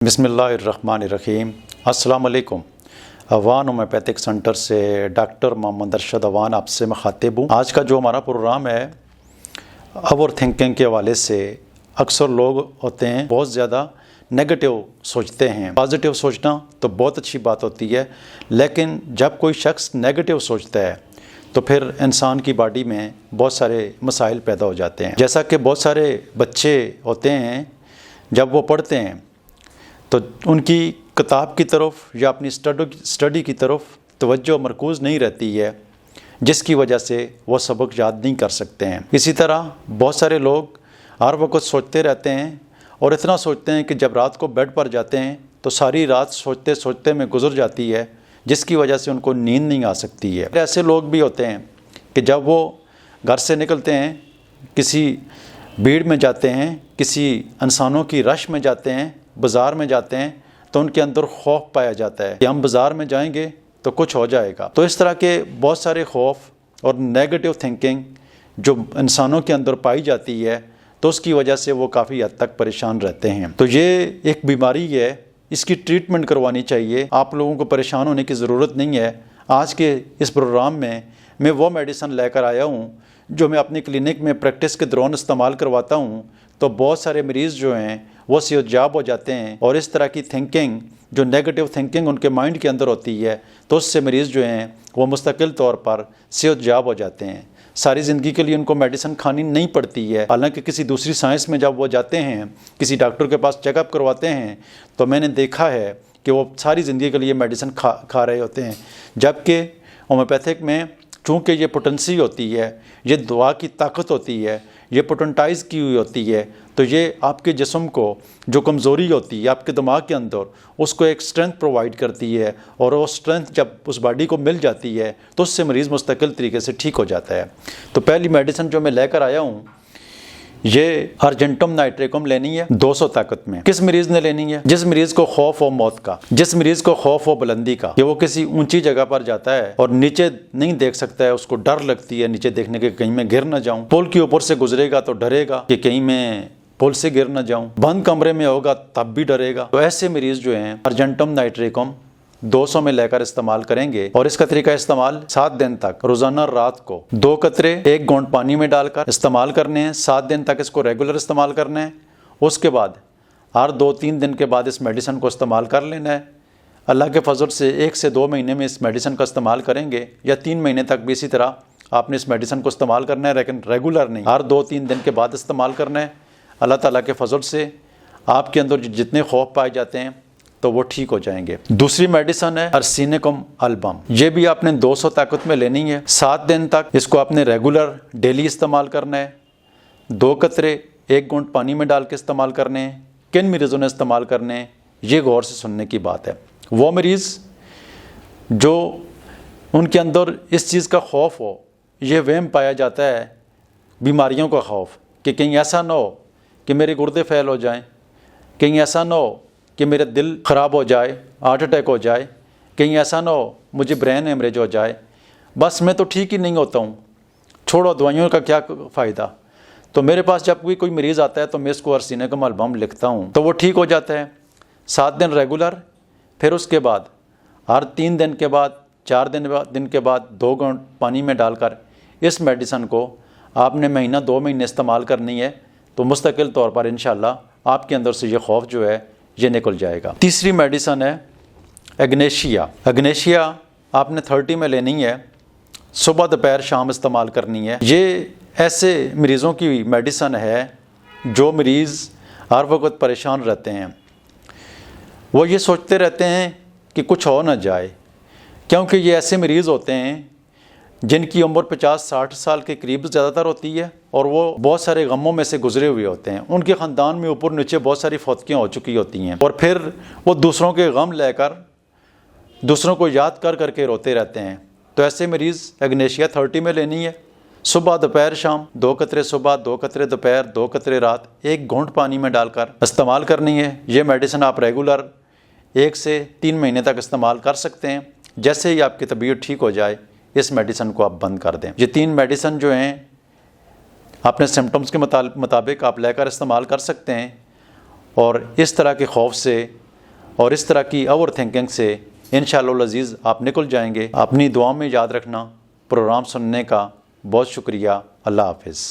बिस्मिल्लाहिर्रहमानिर्रहीम। अस्सलाम वालेकुम। अवान होम्योपैथिक सेंटर से डॉक्टर मोहम्मद अरशद अवान आपसे मुखातिब हूँ। आज का जो हमारा प्रोग्राम है ओवर थिंकिंग के हवाले से, अक्सर लोग होते हैं बहुत ज़्यादा नेगेटिव सोचते हैं। पॉजिटिव सोचना तो बहुत अच्छी बात होती है, लेकिन जब कोई शख्स नेगेटिव सोचता है तो फिर इंसान की बॉडी में बहुत सारे मसाइल पैदा हो जाते हैं। जैसा कि बहुत सारे बच्चे होते हैं, जब वो पढ़ते हैं तो उनकी किताब की तरफ या अपनी स्टडी की तरफ तवज्जो मरकूज़ नहीं रहती है, जिसकी वजह से वो सबक याद नहीं कर सकते हैं। इसी तरह बहुत सारे लोग हर वक्त सोचते रहते हैं और इतना सोचते हैं कि जब रात को बेड पर जाते हैं तो सारी रात सोचते सोचते में गुजर जाती है, जिसकी वजह से उनको नींद नहीं आ सकती है। ऐसे लोग भी होते हैं कि जब वो घर से निकलते हैं, किसी भीड़ में जाते हैं, किसी इंसानों की रश में जाते हैं, बाज़ार में जाते हैं, तो उनके अंदर खौफ पाया जाता है कि हम बाज़ार में जाएंगे तो कुछ हो जाएगा। तो इस तरह के बहुत सारे खौफ और नेगेटिव थिंकिंग जो इंसानों के अंदर पाई जाती है, तो उसकी वजह से वो काफ़ी हद तक परेशान रहते हैं। तो ये एक बीमारी है, इसकी ट्रीटमेंट करवानी चाहिए। आप लोगों को परेशान होने की ज़रूरत नहीं है। आज के इस प्रोग्राम में मैं वो मेडिसिन लेकर आया हूँ जो मैं अपनी क्लिनिक में प्रैक्टिस के दौरान इस्तेमाल करवाता हूँ, तो बहुत सारे मरीज़ जो हैं वो सेहतयाब हो जाते हैं। और इस तरह की थिंकिंग, जो नेगेटिव थिंकिंग उनके माइंड के अंदर होती है, तो उससे मरीज़ जो हैं वो मुस्तकिल तौर पर सेहतयाब हो जाते हैं। सारी ज़िंदगी के लिए उनको मेडिसिन खानी नहीं पड़ती है। हालांकि किसी दूसरी साइंस में जब वो जाते हैं, किसी डॉक्टर के पास चेकअप करवाते हैं, तो मैंने देखा है कि वो सारी ज़िंदगी के लिए मेडिसिन खा रहे होते हैं। जबकि होम्योपैथिक में चूँकि ये पोटेंसी होती है, ये दुआ की ताकत होती है, ये पोटेंटाइज़ की हुई होती है, तो ये आपके जिस्म को जो कमज़ोरी होती है आपके दिमाग के अंदर, उसको एक स्ट्रेंथ प्रोवाइड करती है। और वो स्ट्रेंथ जब उस बॉडी को मिल जाती है तो उससे मरीज़ मुस्तकिल तरीके से ठीक हो जाता है। तो पहली मेडिसिन जो मैं लेकर आया हूँ, ये अर्जेंटम नाइट्रेकम लेनी है 200 ताकत में। किस मरीज़ ने लेनी है? जिस मरीज़ को खौफ हो मौत का, जिस मरीज़ को खौफ हो बुलंदी का, कि वो किसी ऊंची जगह पर जाता है और नीचे नहीं देख सकता है, उसको डर लगती है नीचे देखने के, कहीं मैं गिर ना जाऊं। पुल के ऊपर से गुजरेगा तो डरेगा कि कहीं मैं पुल से गिर ना जाऊं। बंद कमरे में होगा तब भी डरेगा। तो ऐसे मरीज़ जो हैं अर्जेंटम नाइट्रेकम 200 में लेकर इस्तेमाल करेंगे। और इसका तरीका इस्तेमाल 7 दिन तक रोज़ाना रात को 2 कतरे 1 घूंट पानी में डालकर इस्तेमाल करने हैं। 7 दिन तक इसको रेगुलर इस्तेमाल करना है। उसके बाद हर 2-3 दिन के बाद इस मेडिसिन को इस्तेमाल कर लेना है। अल्लाह के फजल से 1 से 2 महीने में इस मेडिसिन का इस्तेमाल करेंगे, या 3 महीने तक भी इसी तरह आपने इस मेडिसिन को इस्तेमाल करना है, लेकिन रेगुलर नहीं, हर 2-3 दिन के बाद इस्तेमाल करना है। अल्लाह ताला के फजल से आपके अंदर जितने खौफ पाए जाते हैं तो वो ठीक हो जाएंगे। दूसरी मेडिसिन है अर्सेनिकम अल्बम। ये भी आपने 200 ताकत में लेनी है। 7 दिन तक इसको आपने रेगुलर डेली इस्तेमाल करना है। 2 कतरे 1 घूंट पानी में डाल के इस्तेमाल करने हैं। किन मरीज़ों ने इस्तेमाल करने हैं, ये गौर से सुनने की बात है। वो मरीज़ जो उनके अंदर इस चीज़ का खौफ हो, ये वहम पाया जाता है बीमारियों का खौफ, कि कहीं ऐसा ना हो कि मेरे गुर्दे फैल हो जाएं, कहीं ऐसा ना हो कि मेरा दिल ख़राब हो जाए, हार्ट अटैक हो जाए, कहीं ऐसा ना हो मुझे ब्रेन हेमरेज हो जाए, बस मैं तो ठीक ही नहीं होता हूँ, छोड़ो दवाइयों का क्या फ़ायदा। तो मेरे पास जब कोई मरीज़ आता है तो मैं इसको अर्सेनिकम अल्बम लिखता हूँ, तो वो ठीक हो जाता है। 7 दिन रेगुलर, फिर उसके बाद हर 3 दिन के बाद, 4 दिन के बाद 2 घूंट पानी में डालकर इस मेडिसिन को आपने महीना 2 महीने इस्तेमाल करनी है। तो मुस्तकिल तौर पर इंशाल्लाह आपके अंदर से ये खौफ जो है ये निकल जाएगा। तीसरी मेडिसिन है एग्नेशिया। एग्नेशिया आपने 30 में लेनी है। सुबह दोपहर शाम इस्तेमाल करनी है। ये ऐसे मरीज़ों की मेडिसिन है जो मरीज़ हर वक्त परेशान रहते हैं। वो ये सोचते रहते हैं कि कुछ हो ना जाए, क्योंकि ये ऐसे मरीज़ होते हैं जिनकी उम्र 50-60 साल के करीब ज़्यादातर होती है, और वो बहुत सारे गमों में से गुजरे हुए होते हैं। उनके ख़ानदान में ऊपर नीचे बहुत सारी फौतकियाँ हो चुकी होती हैं, और फिर वो दूसरों के गम लेकर दूसरों को याद कर करके रोते रहते हैं। तो ऐसे मरीज़ एग्नेशिया 30 में लेनी है। सुबह दोपहर शाम 2 कतरे सुबह, 2 कतरे दोपहर, 2 कतरे रात, 1 घूंट पानी में डालकर इस्तेमाल करनी है। ये मेडिसिन आप रेगुलर 1 से 3 महीने तक इस्तेमाल कर सकते हैं। जैसे ही आपकी तबीयत ठीक हो जाए इस मेडिसिन को आप बंद कर दें। ये 3 मेडिसिन जो हैं अपने सिम्टम्स के मुताबिक आप लेकर इस्तेमाल कर सकते हैं, और इस तरह के खौफ से और इस तरह की ओवर थिंकिंग से इंशाअल्लाह अज़ीज़ आप निकल जाएंगे। अपनी दुआ में याद रखना। प्रोग्राम सुनने का बहुत शुक्रिया। अल्लाह हाफ़िज़।